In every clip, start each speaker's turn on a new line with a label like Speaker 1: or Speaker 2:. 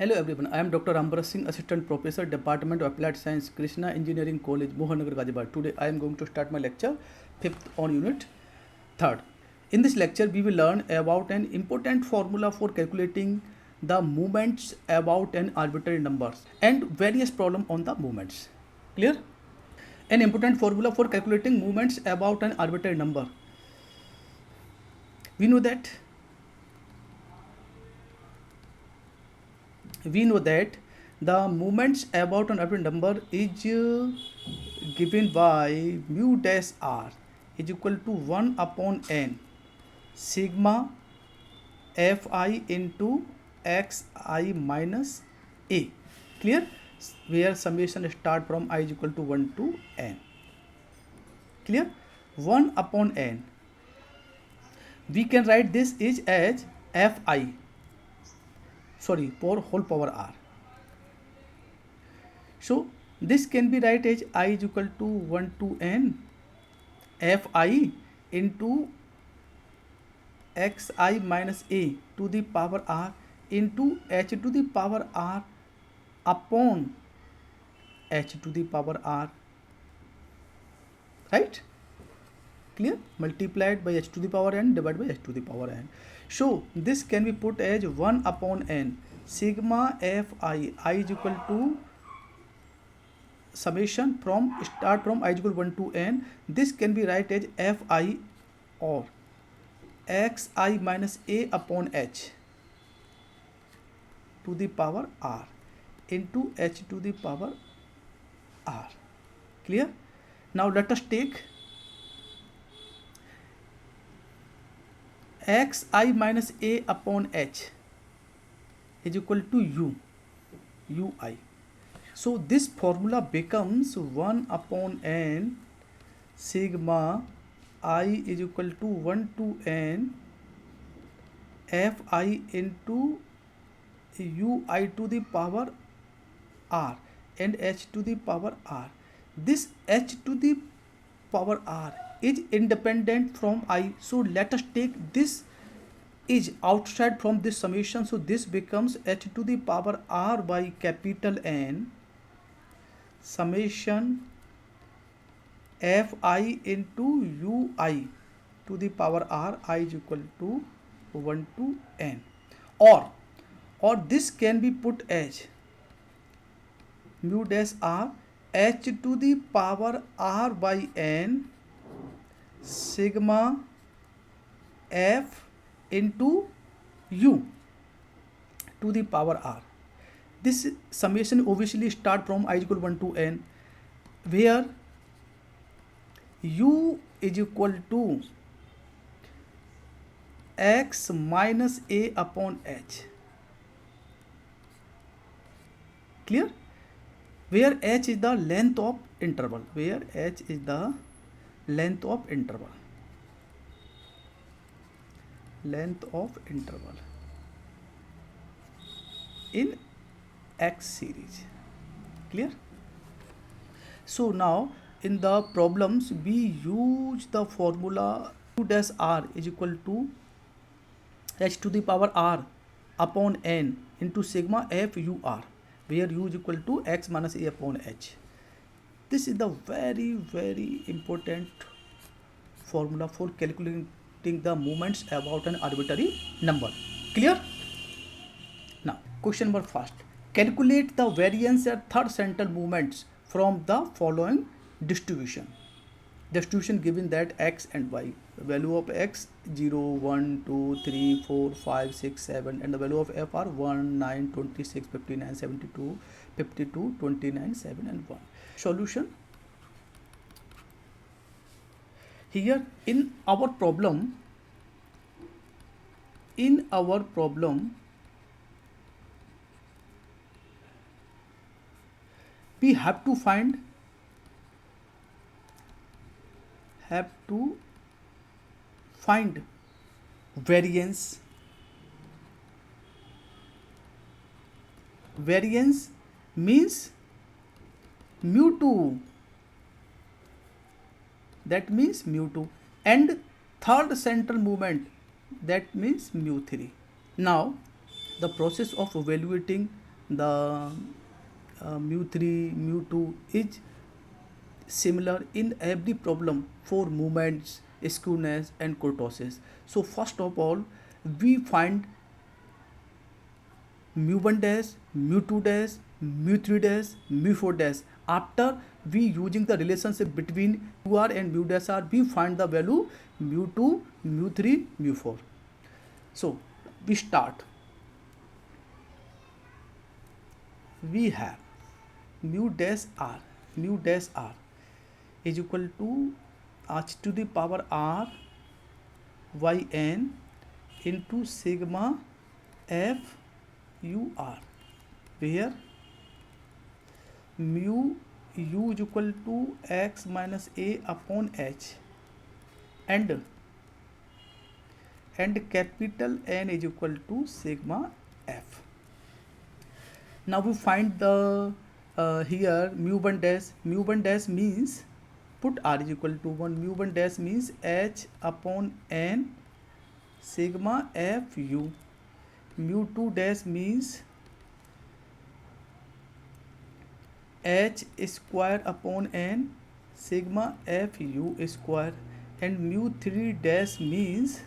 Speaker 1: Hello everyone, I am Dr. Ambaras Singh, Assistant Professor, Department of Applied Science, Krishna Engineering College, Mohanagar, Ghaziabad. Today I am going to start my lecture, 5th on Unit 3rd. In this lecture, we will learn about an important formula for calculating the moments about an arbitrary number and various problems on the moments. Clear? An important formula for calculating moments about an arbitrary number. We know that the moments about an arbitrary number is given by mu dash r is equal to 1 upon n sigma fi into xi minus a. Clear? Where summation start from I is equal to 1 to n. Clear? 1 upon n. We can write this is as fi, for whole power r. So this can be write as I is equal to 1 to n fi into xi minus a to the power r into h to the power r upon h to the power r. Right? Clear? Multiplied by h to the power n divided by h to the power n. So this can be put as 1 upon n sigma fi I is equal to summation start from I is equal to 1 to n. This can be write as fi or xi minus a upon h to the power r into h to the power r. Clear? Now let us take xi minus a upon h is equal to ui. So this formula becomes 1 upon n sigma I is equal to 1 to n fi into ui to the power r and h to the power r. This h to the power r is independent from I. So let us take this is outside from this summation. So this becomes h to the power r by capital N summation fi into ui to the power r I is equal to 1 to n. Or this can be put as mu dash r h to the power r by n sigma f into u to the power r. This summation obviously start from I is equal to 1 to n, where u is equal to x minus a upon h. Clear? Where h is the length of interval. Where h is the length of interval. Length of interval in x series. Clear? So now in the problems we use the formula u dash r is equal to h to the power r upon n into sigma f u r, where u is equal to x minus a upon h. This is the very important formula for calculating the moments about an arbitrary number. Clear? Now question number first. Calculate the variance at third central moments from the following distribution. Distribution given that x and y. The value of x 0, 1, 2, 3, 4, 5, 6, 7 and the value of f are 1, 9, 26, 59, 72, 52, 29, 7 and 1. Solution. Here in our problem we have to find variance. Variance means mu2. That means mu2. And third central moment, that means mu3. Now the process of evaluating the mu3 mu2 is similar in every problem for movements, skewness and kurtosis. So first of all we find mu1 dash, mu2 dash, mu3 dash, mu4 dash. After we using the relationship between ur and mu dash r, we find the value mu2, mu3, mu4. So we start. We have mu dash r is equal to h to the power r yn into sigma f u r, where mu u is equal to x minus a upon h and capital N is equal to sigma f. Now we find the here mu1 dash means put r is equal to 1. Mu1 dash means h upon n sigma f u. Mu2 dash means h square upon n sigma f u square, and mu3 dash means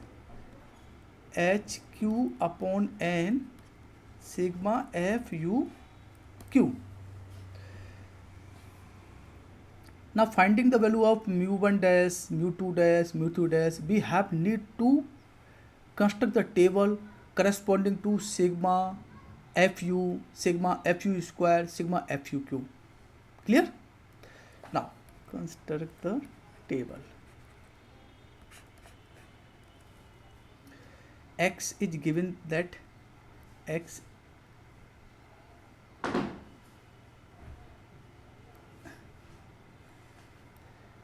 Speaker 1: h q upon n sigma f u q. Now finding the value of mu1 dash, mu2 dash, mu3 dash, we have need to construct the table corresponding to sigma fu, sigma fu square, sigma fu q. Clear? Now construct the table. X is given that x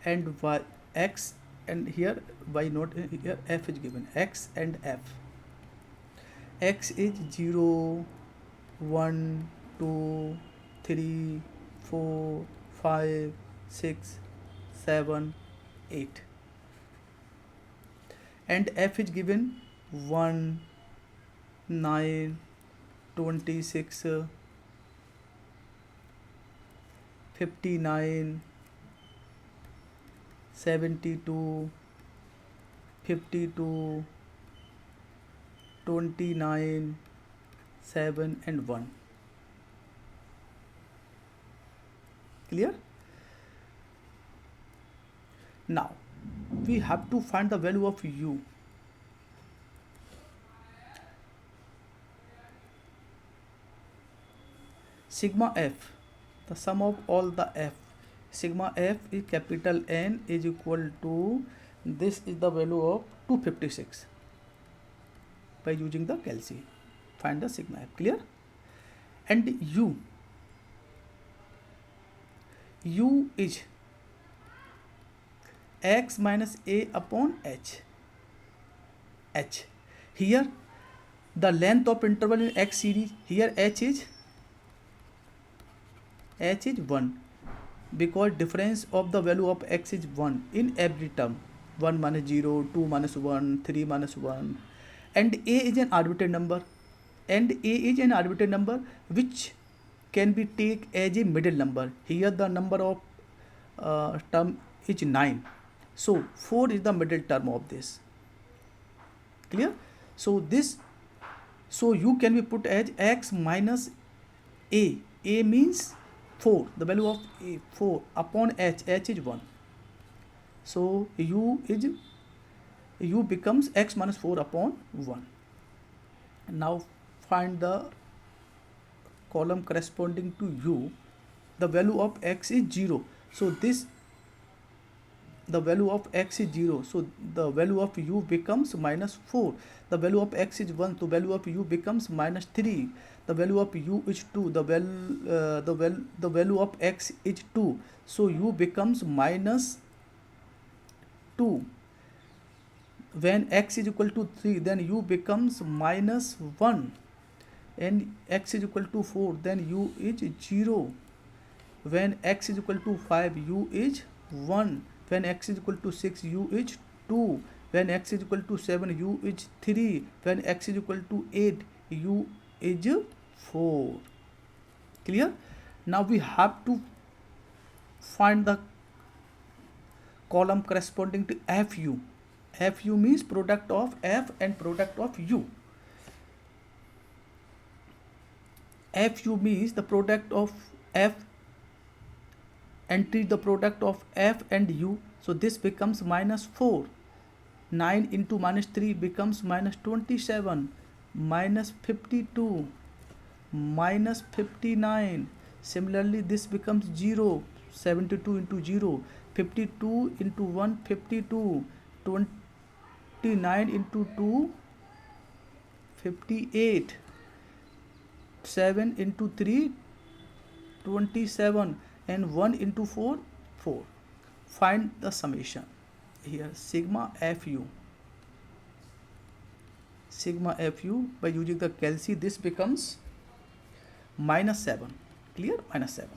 Speaker 1: and y, x and here y not here, f is given, x and f. X is 0 1 2 3 4 5 6 7 8, and f is given 1 9 26 59 72 52 29 7 and 1. Clear? Now we have to find the value of u. Sigma f, the sum of all the f. Sigma f is capital N is equal to, this is the value of 256 by using the calci. Find the sigma f. Clear? And u is x minus a upon h. Here the length of interval in x series, here h is 1, because difference of the value of x is 1 in every term. 1 minus 0, 2 minus 1, 3 minus 1, and a is an arbitrary number, which can be taken as a middle number. Here the number of term is 9, so 4 is the middle term of this. Clear? So u can be put as x minus a means 4, the value of a 4 upon h is 1, so u becomes x minus 4 upon 1. Now find the column corresponding to u. The value of x is 0, so the value of x is 0, so the value of u becomes minus 4. The value of x is 1, so value of u becomes minus 3. The value of u is 2, the value of x is 2, so u becomes minus 2. When x is equal to 3, then u becomes minus 1, and x is equal to 4, then u is 0. When x is equal to 5, u is 1. When x is equal to 6, u is 2. When x is equal to 7, u is 3. When x is equal to 8, u is 4. Clear? Now we have to find the column corresponding to FU. FU means product of F and product of U. FU means the product of F and treat the product of F and U. So this becomes minus 4. 9 into minus 3 becomes minus 27, minus 52, minus 59. Similarly, this becomes 0. 72 into 0. 52 into 1, 52. 29 into 2, 58. 7 into 3, 27. And 1 into 4, 4. Find the summation. Here sigma FU. Sigma FU, by using the Kelsey, this becomes minus 7. Clear? Minus 7.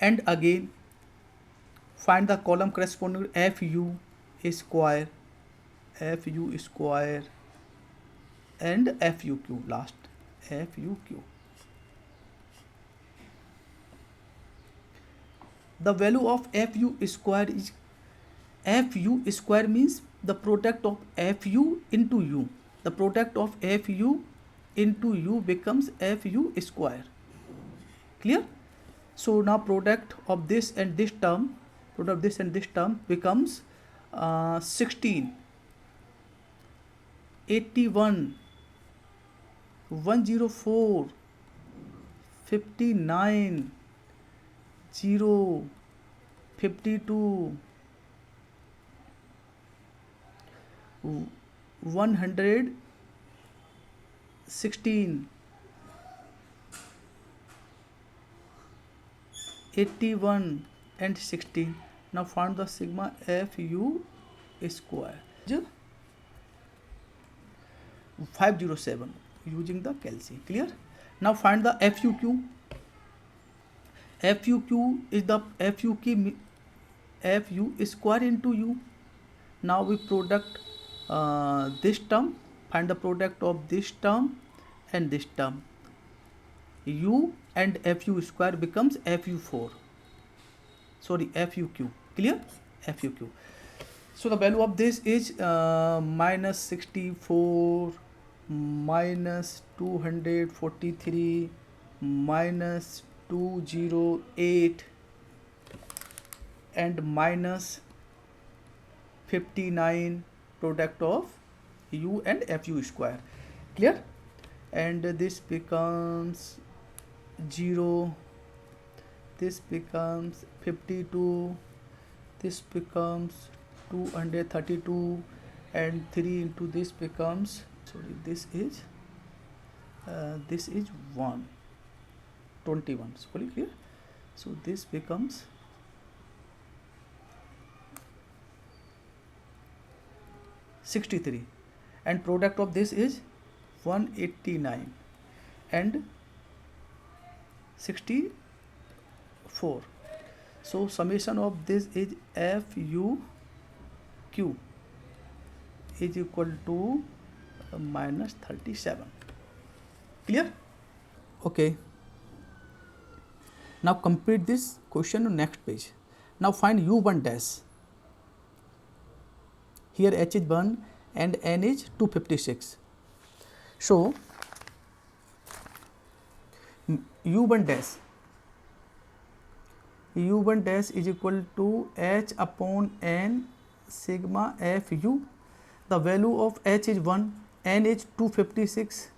Speaker 1: And again, find the column corresponding to FU square, FU square, and FUQ last. FUQ. The value of FU square is, FU square means the product of FU into U. The product of FU into U becomes FU square. Clear? So now product of this and this term, becomes 16, 81, 104, 59, 0, 52, 116, 81 and 16. Now find the sigma FU square. 507 using the Kelsey. Clear? Now find the FUQ. FUQ is the FU square into U. Now we product this term, find the product of this term and this term. U and FU square becomes FUQ. Clear? FUQ. So the value of this is minus 64, minus 243, minus 208, and minus 59, product of U and FU square. Clear? And this becomes 0, this becomes 52, this becomes 232, and 3 into this becomes, this is 1, 21. So fully clear? So this becomes 63, and product of this is 189 and 64. So summation of this is FUQ is equal to minus 37. Clear? Okay. Now complete this question on next page. Now find U1 dash. Here H is 1 and N is 256. So U1 dash is equal to H upon N sigma FU. The value of H is 1, N is 256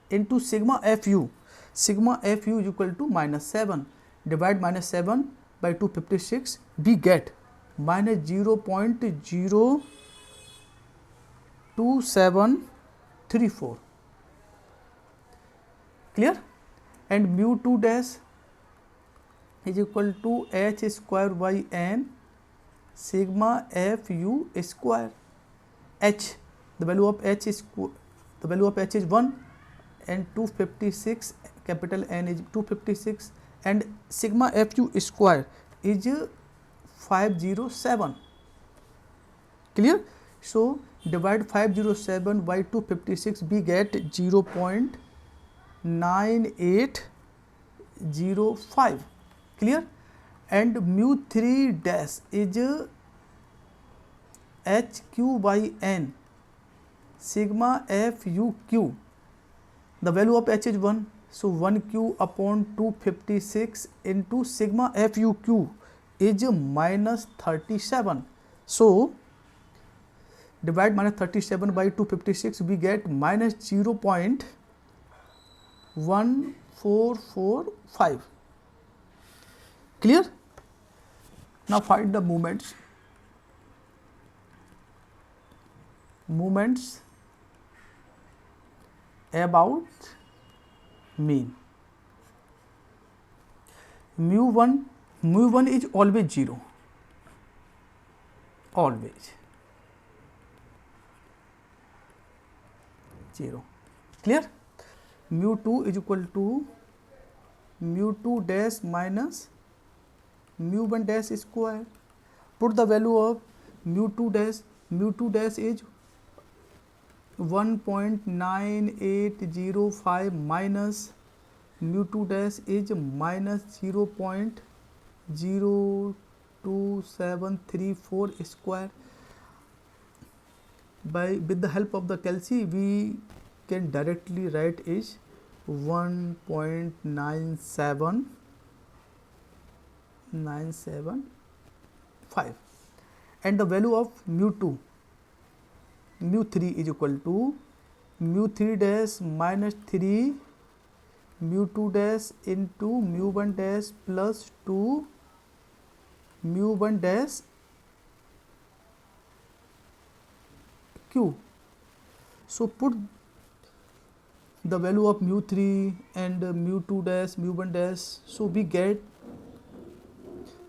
Speaker 1: into sigma FU. Sigma FU is equal to minus 7. Divide minus 7 by 256, we get minus 0.02734. Clear? And mu2 dash is equal to H square by N sigma FU square. H, the value of H is 1 and 256, capital N is 256, and sigma FU square is 507. Clear? So divide 507 by 256, we get 0.98 0.05. Clear? And mu 3 dash is HQ by N sigma FUQ. The value of H is 1. So 1Q upon 256 into sigma FUQ is minus 37. So divide minus 37 by 256, we get minus 0.1445. Clear? Now find the moments. Moments about mean. Mu 1 is always 0. Always 0. Clear? Mu 2 is equal to mu 2 dash minus mu 1 dash square. Put the value of mu 2 dash. Mu 2 dash is 1.9805 minus mu 2 dash is minus 0.02734 square. With the help of the calci, we can directly write is 1.975, and the value of mu 3 is equal to mu 3 dash minus 3 mu 2 dash into mu 1 dash plus 2 mu 1 dash q. So put the value of mu 3 and mu 2 dash mu 1 dash, so we get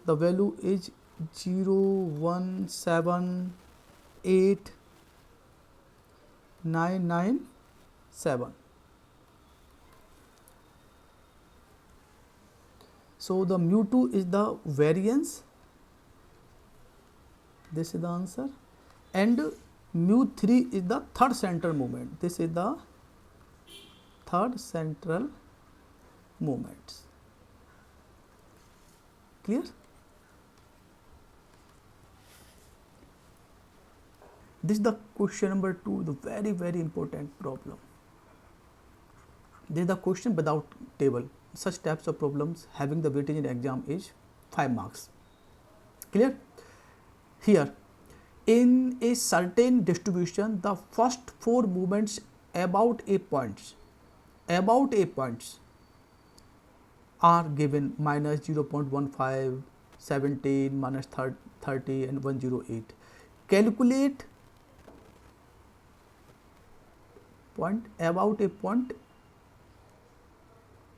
Speaker 1: the value is 0.17897. So the mu 2 is the variance, this is the answer, and mu 3 is the third central movement, this is the third central movement. Clear? This is the question number 2, the very important problem. This is the question without table. Such types of problems having the weightage in exam is 5 marks. Clear? Here, in a certain distribution, the first 4 movements about a point are given minus 0.15, 17, minus 30 and 108. Calculate point about a point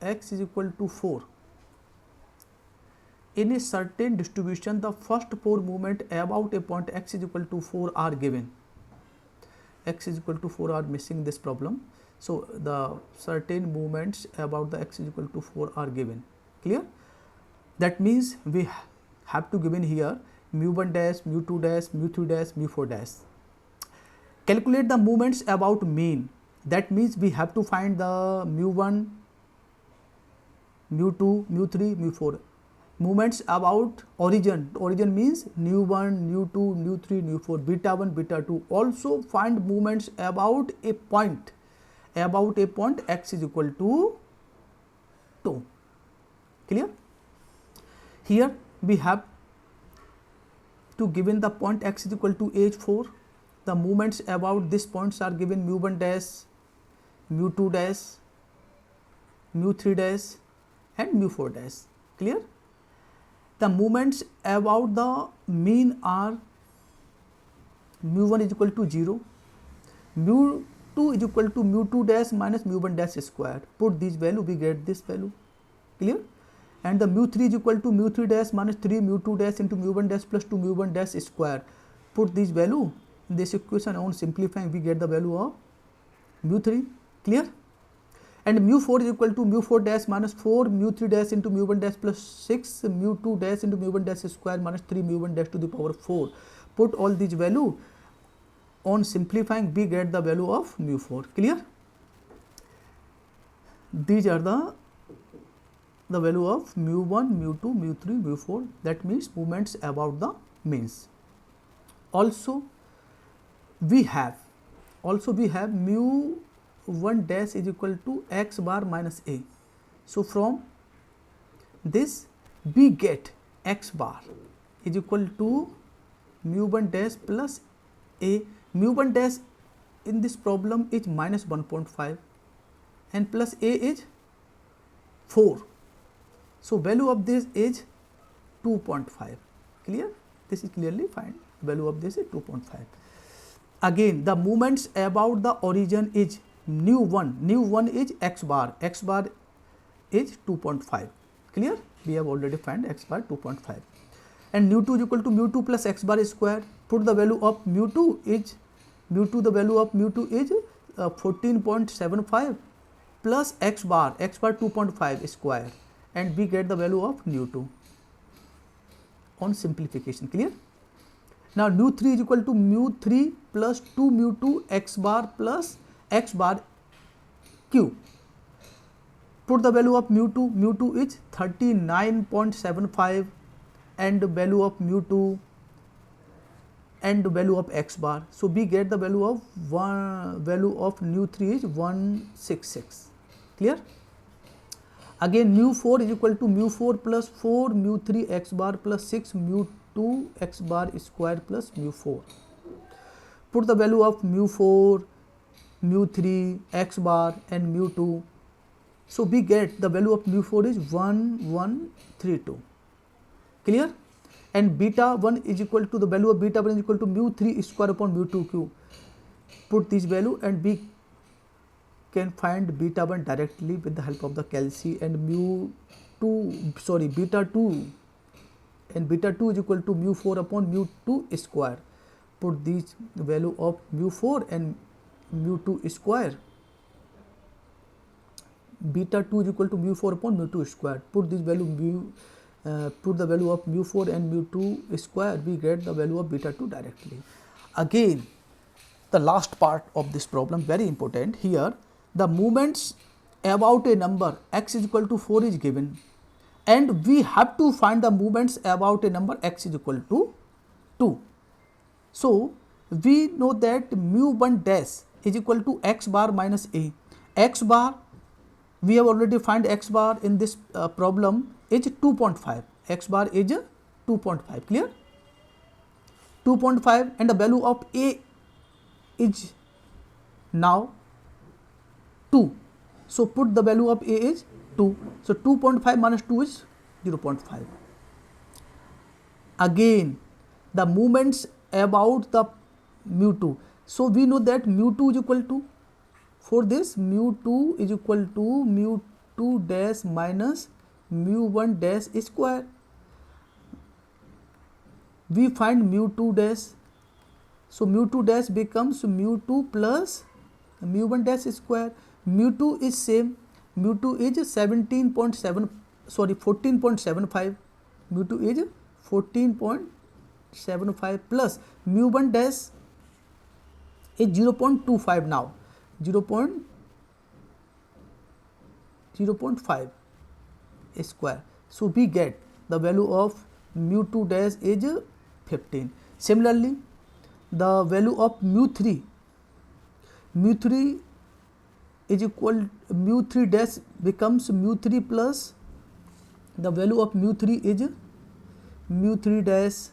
Speaker 1: x is equal to 4. In a certain distribution, the first 4 movement about a point x is equal to 4 are given. X is equal to 4 are missing this problem. So the certain movements about the x is equal to 4 are given. Clear? That means we have to given here mu 1 dash, mu 2 dash, mu 3 dash, mu 4 dash. Calculate the movements about mean. That means we have to find the mu 1, mu 2, mu 3, mu 4. Movements about origin. Origin means nu 1, nu 2, nu 3, nu 4, beta 1, beta 2. Also find movements about a point. About a point x is equal to 2. Clear? Here we have to given the point x is equal to h4. The movements about these points are given mu 1 dash, mu 2 dash, mu 3 dash and mu 4 dash. Clear? The movements about the mean are mu 1 is equal to 0, mu 2 is equal to mu 2 dash minus mu 1 dash square. Put this value, we get this value. Clear? And the mu 3 is equal to mu 3 dash minus 3 mu 2 dash into mu 1 dash plus 2 mu 1 dash square. Put this value in this equation, on simplifying we get the value of mu 3. Clear? And mu 4 is equal to mu 4 dash minus 4 mu 3 dash into mu 1 dash plus 6 mu 2 dash into mu 1 dash square minus 3 mu 1 dash to the power 4. Put all these value, on simplifying we get the value of mu 4. Clear? These are the the value of mu1, mu2, mu3, mu4, that means moments about the means. Also we have mu1 dash is equal to x bar minus a. So from this we get x bar is equal to mu1 dash plus a. Mu1 dash in this problem is minus 1.5 and plus a is 4. So value of this is 2.5. Clear? This is clearly fine. Value of this is 2.5. Again, the moments about the origin is nu1. Nu1 is x bar. X bar is 2.5. Clear? We have already found x bar 2.5. And nu2 is equal to mu2 plus x bar square. Put the value of mu2 is the value of mu2 is 14.75 plus x bar 2.5 square, and we get the value of nu2 on simplification. Clear? Now nu3 is equal to mu3 plus 2 mu2 x bar plus x bar q. Put the value of mu2 is 39.75 and the value of mu2 and the value of x bar. So we get the value of nu3 is 166. Clear? Again mu4 is equal to mu4 plus 4 mu3 x bar plus 6 mu2 x bar square plus mu4. Put the value of mu4, mu3, x bar and mu2. So we get the value of mu4 is 1132. Clear? And beta 1 is equal to the value of beta 1 is equal to mu3 square upon mu2 cube. Put this value and we can find beta 1 directly with the help of the calci, and beta 2 and beta 2 is equal to mu4 upon mu2 square. Put this value of mu4 and mu2 square. Beta 2 is equal to mu4 upon mu2 square. Put this value put the value of mu4 and mu2 square, we get the value of beta 2 directly. Again, the last part of this problem, very important here. The moments about a number x is equal to 4 is given, and we have to find the moments about a number x is equal to 2. So we know that mu1 dash is equal to x bar minus a. X bar, we have already find x bar in this problem is 2.5. X bar is 2.5. Clear? 2.5, and the value of a is now 2. So put the value of a is 2. So 2.5 minus 2 is 0.5. Again, the moments about the mu2. So we know that mu2 is equal to, for this mu2 is equal to mu2 dash minus mu1 dash square. We find mu2 dash. So mu2 dash becomes mu2 plus mu1 dash square. Mu2 is same. Mu2 is 14.75. Mu2 is 14.75 plus mu1 dash is 0.25 now. 0.5 square. So we get the value of mu2 dash is 15. Similarly, the value of mu3 is equal, mu3 dash becomes mu3 plus the value of mu3 is mu3 dash.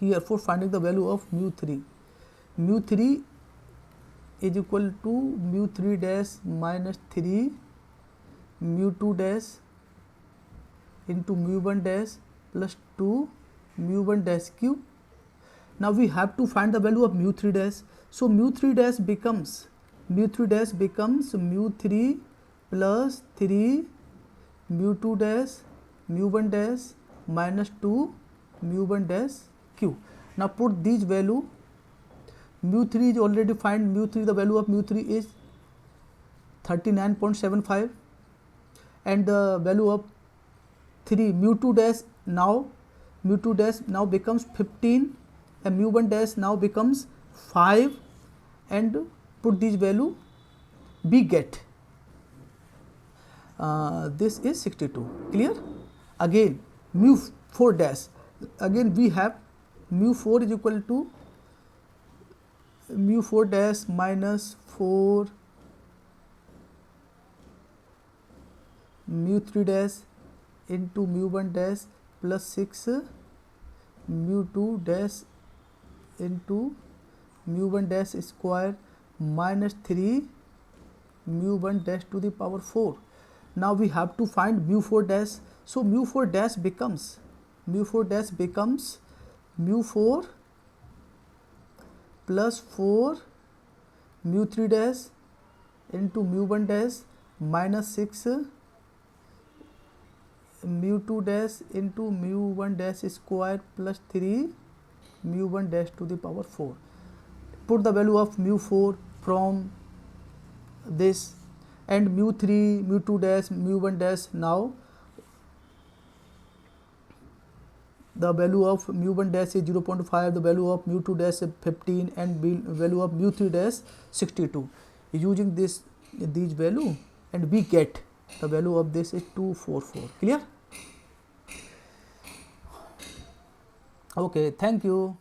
Speaker 1: Here for finding the value of mu3 is equal to mu3 dash minus 3 mu2 dash into mu1 dash plus 2 mu1 dash cube. Now we have to find the value of mu3 dash. So mu3 dash becomes mu3 plus 3 mu2 dash mu1 dash minus 2 mu1 dash cube. Now put these value. Mu3 is already find mu3, the value of mu3 is 39.75, and the value of 3 mu2 dash now becomes 15, and mu1 dash now becomes 5, and put this value, we get this is 62. Clear? Again mu 4 dash, again we have mu 4 is equal to mu 4 dash minus 4 mu 3 dash into mu 1 dash plus 6 mu 2 dash into mu 1 dash square minus 3 mu 1 dash to the power 4. Now we have to find mu 4 dash. So mu 4 dash becomes mu 4 plus 4 mu 3 dash into mu 1 dash minus 6 mu 2 dash into mu 1 dash square plus 3 mu 1 dash to the power 4. Put the value of mu 4 from this and mu 3, mu 2 dash, mu 1 dash. Now the value of mu 1 dash is 0.5, the value of mu 2 dash is 15 and value of mu 3 dash 62. Using these value and we get the value of this is 244. Clear? Okay, thank you.